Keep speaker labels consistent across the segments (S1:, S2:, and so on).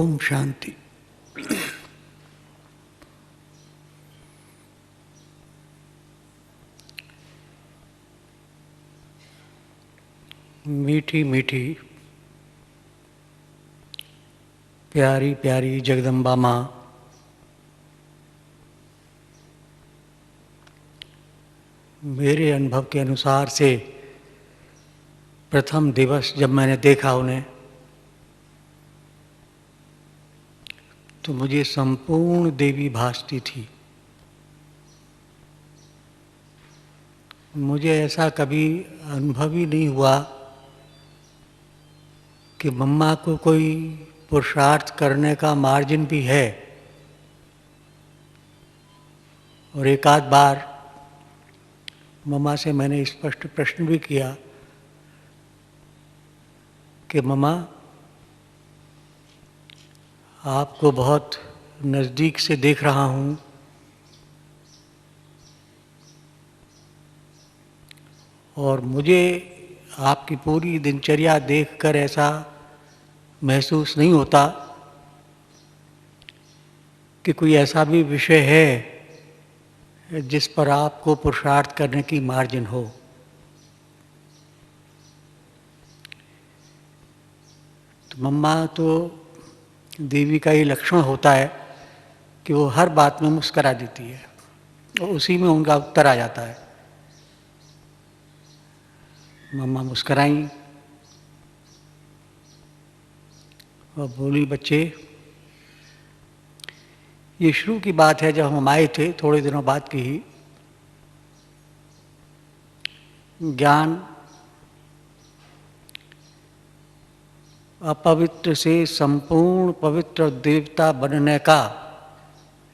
S1: ओम शांति। मीठी मीठी प्यारी प्यारी जगदम्बा माँ, मेरे अनुभव के अनुसार से प्रथम दिवस जब मैंने देखा उन्हें, तो मुझे संपूर्ण देवी भासती थी। मुझे ऐसा कभी अनुभव ही नहीं हुआ कि मम्मा को कोई पुरुषार्थ करने का मार्जिन भी है। और एक आध बार मम्मा से मैंने स्पष्ट प्रश्न भी किया कि मम्मा, आपको बहुत नज़दीक से देख रहा हूँ और मुझे आपकी पूरी दिनचर्या देखकर ऐसा महसूस नहीं होता कि कोई ऐसा भी विषय है जिस पर आपको पुरुषार्थ करने की मार्जिन हो। तो मम्मा तो देवी का ये लक्षण होता है कि वो हर बात में मुस्करा देती है और उसी में उनका उत्तर आ जाता है। मम्मा मुस्कराई और बोली, बच्चे, ये शुरू की बात है, जब हम आए थे थोड़े दिनों बाद की ही। ज्ञान अपवित्र से संपूर्ण पवित्र देवता बनने का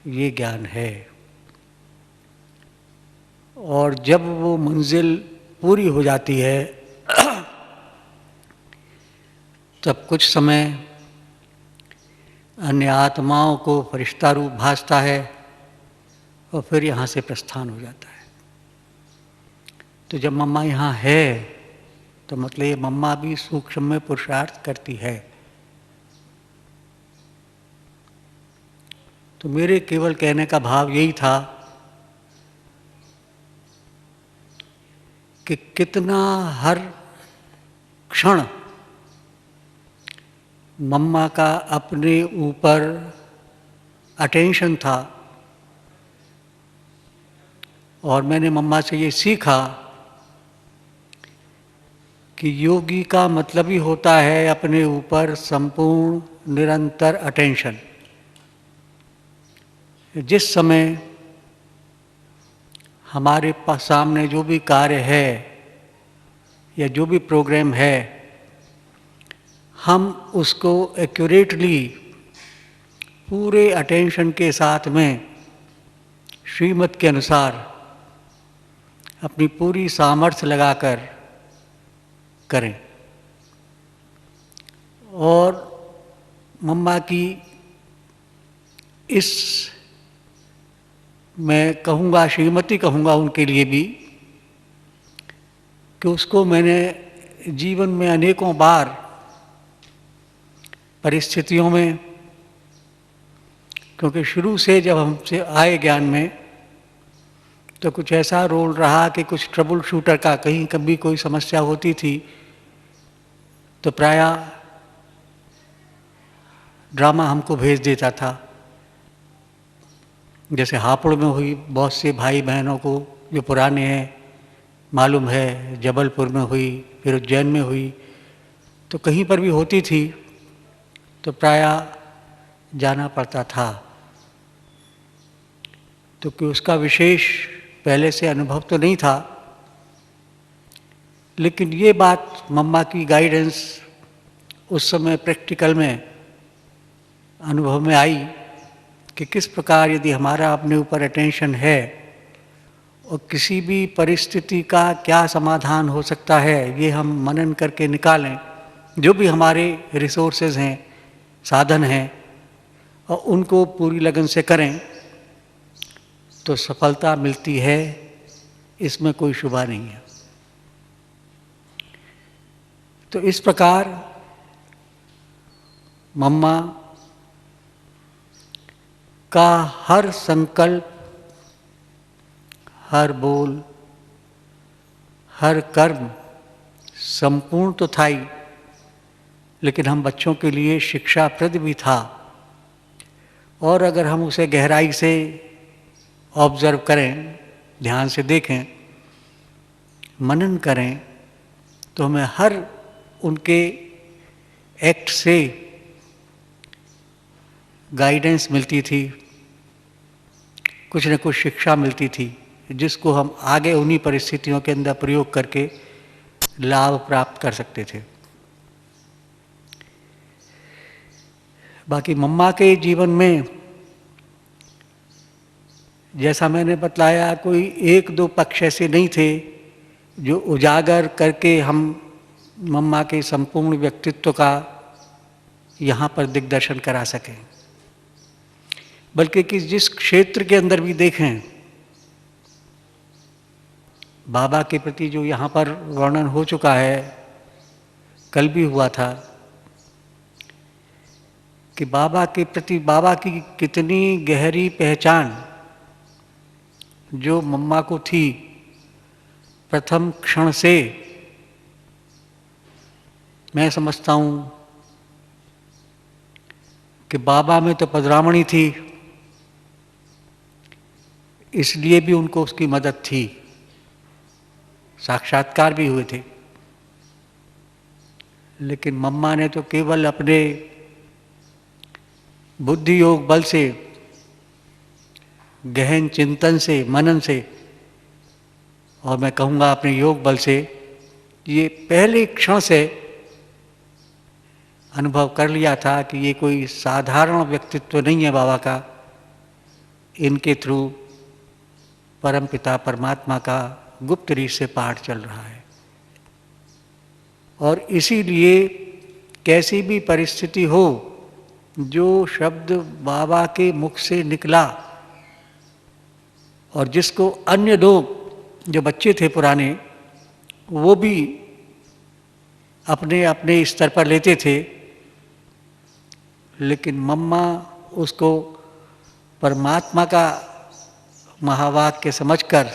S1: ये ज्ञान है। और जब वो मंजिल पूरी हो जाती है तब कुछ समय अन्य आत्माओं को फरिश्ता रूप भासता है और फिर यहाँ से प्रस्थान हो जाता है। तो जब मम्मा यहाँ है तो मतलब ये मम्मा भी सूक्ष्म में पुरुषार्थ करती है। तो मेरे केवल कहने का भाव यही था कि कितना हर क्षण मम्मा का अपने ऊपर अटेंशन था। और मैंने मम्मा से ये सीखा कि योगी का मतलब ही होता है अपने ऊपर संपूर्ण निरंतर अटेंशन। जिस समय हमारे पास सामने जो भी कार्य है या जो भी प्रोग्राम है, हम उसको एक्यूरेटली पूरे अटेंशन के साथ में श्रीमत के अनुसार अपनी पूरी सामर्थ्य लगाकर करें। और मम्मा की इस, मैं कहूँगा श्रीमती कहूँगा उनके लिए भी, कि उसको मैंने जीवन में अनेकों बार परिस्थितियों में, क्योंकि शुरू से जब हमसे आए ज्ञान में तो कुछ ऐसा रोल रहा कि कुछ ट्रबल शूटर का कहीं कभी कोई समस्या होती थी तो प्रायः ड्रामा हमको भेज देता था। जैसे हापुड़ में हुई, बहुत से भाई बहनों को जो पुराने हैं मालूम है, जबलपुर में हुई, फिर उज्जैन में हुई, तो कहीं पर भी होती थी तो प्रायः जाना पड़ता था। तो कि उसका विशेष पहले से अनुभव तो नहीं था, लेकिन ये बात मम्मा की गाइडेंस उस समय प्रैक्टिकल में अनुभव में आई कि किस प्रकार यदि हमारा अपने ऊपर अटेंशन है और किसी भी परिस्थिति का क्या समाधान हो सकता है, ये हम मनन करके निकालें, जो भी हमारे रिसोर्सेज हैं, साधन हैं, और उनको पूरी लगन से करें तो सफलता मिलती है। इसमें कोई शुबा नहीं है। तो इस प्रकार मम्मा का हर संकल्प, हर बोल, हर कर्म संपूर्ण तो था ही, लेकिन हम बच्चों के लिए शिक्षाप्रद भी था। और अगर हम उसे गहराई से ऑब्जर्व करें, ध्यान से देखें, मनन करें, तो हमें हर उनके एक्ट से गाइडेंस मिलती थी, कुछ न कुछ शिक्षा मिलती थी, जिसको हम आगे उन्हीं परिस्थितियों के अंदर प्रयोग करके लाभ प्राप्त कर सकते थे। बाकी मम्मा के जीवन में, जैसा मैंने बतलाया, कोई एक दो पक्ष ऐसे नहीं थे जो उजागर करके हम मम्मा के संपूर्ण व्यक्तित्व का यहाँ पर दिग्दर्शन करा सकें, बल्कि कि जिस क्षेत्र के अंदर भी देखें, बाबा के प्रति जो यहाँ पर वर्णन हो चुका है, कल भी हुआ था, कि बाबा के प्रति बाबा की कितनी गहरी पहचान जो मम्मा को थी प्रथम क्षण से। मैं समझता हूँ कि बाबा में तो पधरामणी थी, इसलिए भी उनको उसकी मदद थी, साक्षात्कार भी हुए थे, लेकिन मम्मा ने तो केवल अपने बुद्धि योग बल से, गहन चिंतन से, मनन से, और मैं कहूँगा अपने योग बल से, ये पहले क्षण से अनुभव कर लिया था कि ये कोई साधारण व्यक्तित्व नहीं है बाबा का, इनके थ्रू परमपिता परमात्मा का गुप्त रीत से पाठ चल रहा है। और इसीलिए कैसी भी परिस्थिति हो, जो शब्द बाबा के मुख से निकला और जिसको अन्य लोग, जो बच्चे थे पुराने, वो भी अपने अपने स्तर पर लेते थे, लेकिन मम्मा उसको परमात्मा का महावाक्य समझकर,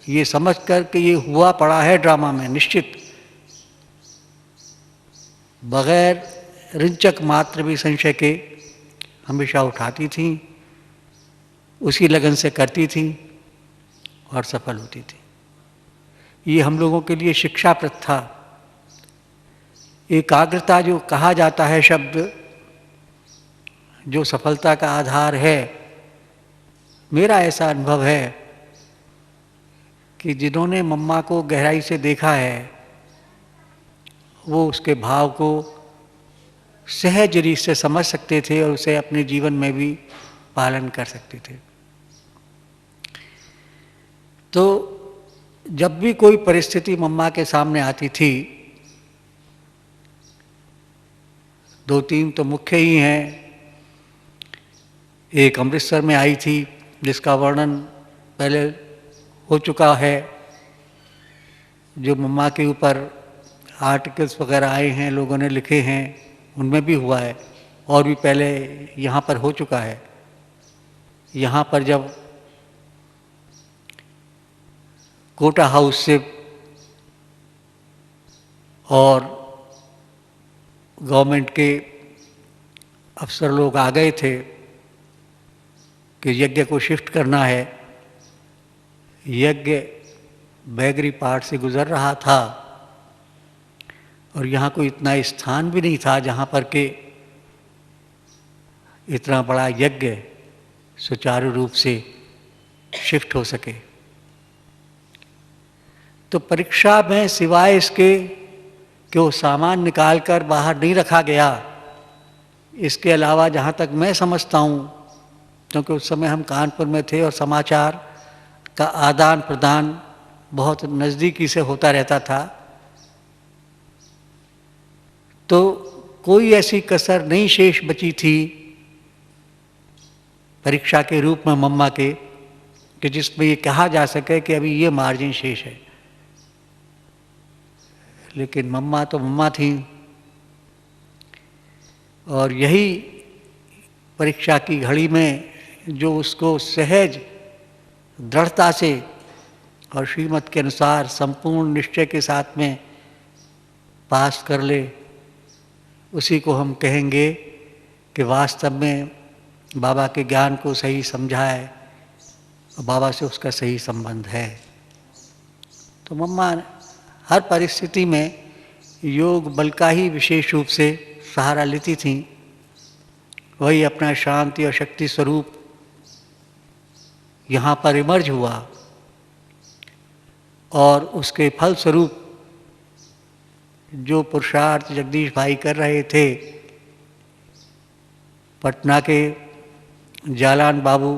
S1: ये समझकर कि ये हुआ पड़ा है ड्रामा में, निश्चित बगैर रिंचक मात्र भी संशय के हमेशा उठाती थी, उसी लगन से करती थी और सफल होती थी। ये हम लोगों के लिए शिक्षाप्रद था। एकाग्रता जो कहा जाता है शब्द, जो सफलता का आधार है, मेरा ऐसा अनुभव है कि जिन्होंने मम्मा को गहराई से देखा है, वो उसके भाव को सहज रीत से समझ सकते थे और उसे अपने जीवन में भी पालन कर सकते थे। तो जब भी कोई परिस्थिति मम्मा के सामने आती थी, दो तीन तो मुख्य ही हैं। एक अमृतसर में आई थी, जिसका वर्णन पहले हो चुका है, जो मम्मा के ऊपर आर्टिकल्स वगैरह आए हैं, लोगों ने लिखे हैं, उनमें भी हुआ है, और भी पहले यहाँ पर हो चुका है। यहाँ पर जब कोटा हाउस से और गवर्नमेंट के अफसर लोग आ गए थे कि यज्ञ को शिफ्ट करना है, यज्ञ बैगरी पार्ट से गुजर रहा था और यहाँ कोई इतना स्थान भी नहीं था जहाँ पर के इतना बड़ा यज्ञ सुचारू रूप से शिफ्ट हो सके। तो परीक्षा में सिवाय इसके कि वो सामान निकाल कर बाहर नहीं रखा गया, इसके अलावा जहाँ तक मैं समझता हूँ, क्योंकि उस समय हम कानपुर में थे और समाचार का आदान प्रदान बहुत नज़दीकी से होता रहता था, तो कोई ऐसी कसर नहीं शेष बची थी परीक्षा के रूप में मम्मा के, कि जिसमें ये कहा जा सके कि अभी ये मार्जिन शेष है। लेकिन मम्मा तो मम्मा थी, और यही परीक्षा की घड़ी में जो उसको सहज दृढ़ता से और श्रीमत के अनुसार संपूर्ण निश्चय के साथ में पास कर ले, उसी को हम कहेंगे कि वास्तव में बाबा के ज्ञान को सही समझा है और बाबा से उसका सही संबंध है। तो मम्मा हर परिस्थिति में योग बल का ही विशेष रूप से सहारा लेती थीं। वही अपना शांति और शक्ति स्वरूप यहाँ पर इमर्ज हुआ और उसके फल स्वरूप जो पुरुषार्थ जगदीश भाई कर रहे थे, पटना के जालान बाबू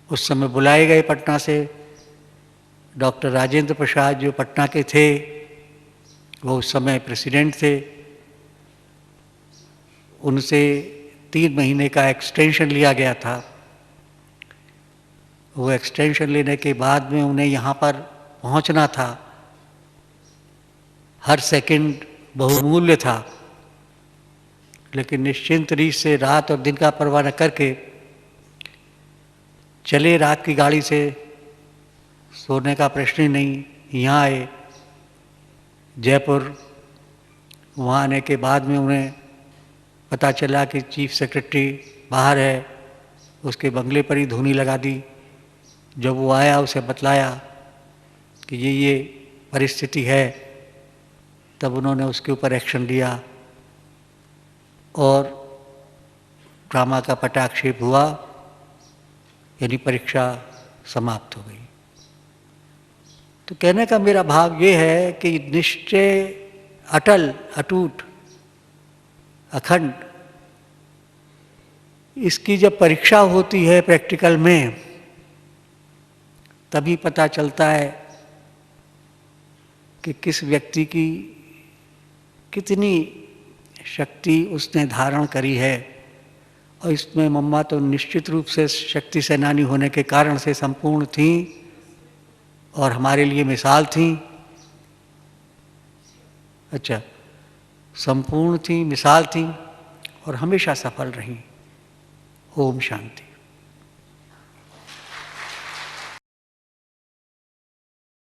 S1: उस समय बुलाए गए पटना से, डॉक्टर राजेंद्र प्रसाद जो पटना के थे वो उस समय प्रेसिडेंट थे, उनसे 3 महीने का एक्सटेंशन लिया गया था। वो एक्सटेंशन लेने के बाद में उन्हें यहाँ पर पहुँचना था। हर सेकंड बहुमूल्य था, लेकिन निश्चिंत रीत से रात और दिन का परवाह न करके चले। रात की गाड़ी से सोने का प्रश्न ही नहीं। यहाँ आए जयपुर। वहाँ आने के बाद में उन्हें पता चला कि चीफ सेक्रेटरी बाहर है, उसके बंगले पर ही धूनी लगा दी। जब वो आया उसे बतलाया कि ये परिस्थिति है, तब उन्होंने उसके ऊपर एक्शन लिया और ड्रामा का पटाक्षेप हुआ, यानी परीक्षा समाप्त हो गई। तो कहने का मेरा भाव ये है कि निश्चय अटल, अटूट, अखंड, इसकी जब परीक्षा होती है प्रैक्टिकल में, तभी पता चलता है कि किस व्यक्ति की कितनी शक्ति उसने धारण करी है। और इसमें मम्मा तो निश्चित रूप से शक्ति सेनानी होने के कारण से संपूर्ण थी और हमारे लिए मिसाल थी। अच्छा, संपूर्ण थी, मिसाल थी और हमेशा सफल रही। ओम शांति।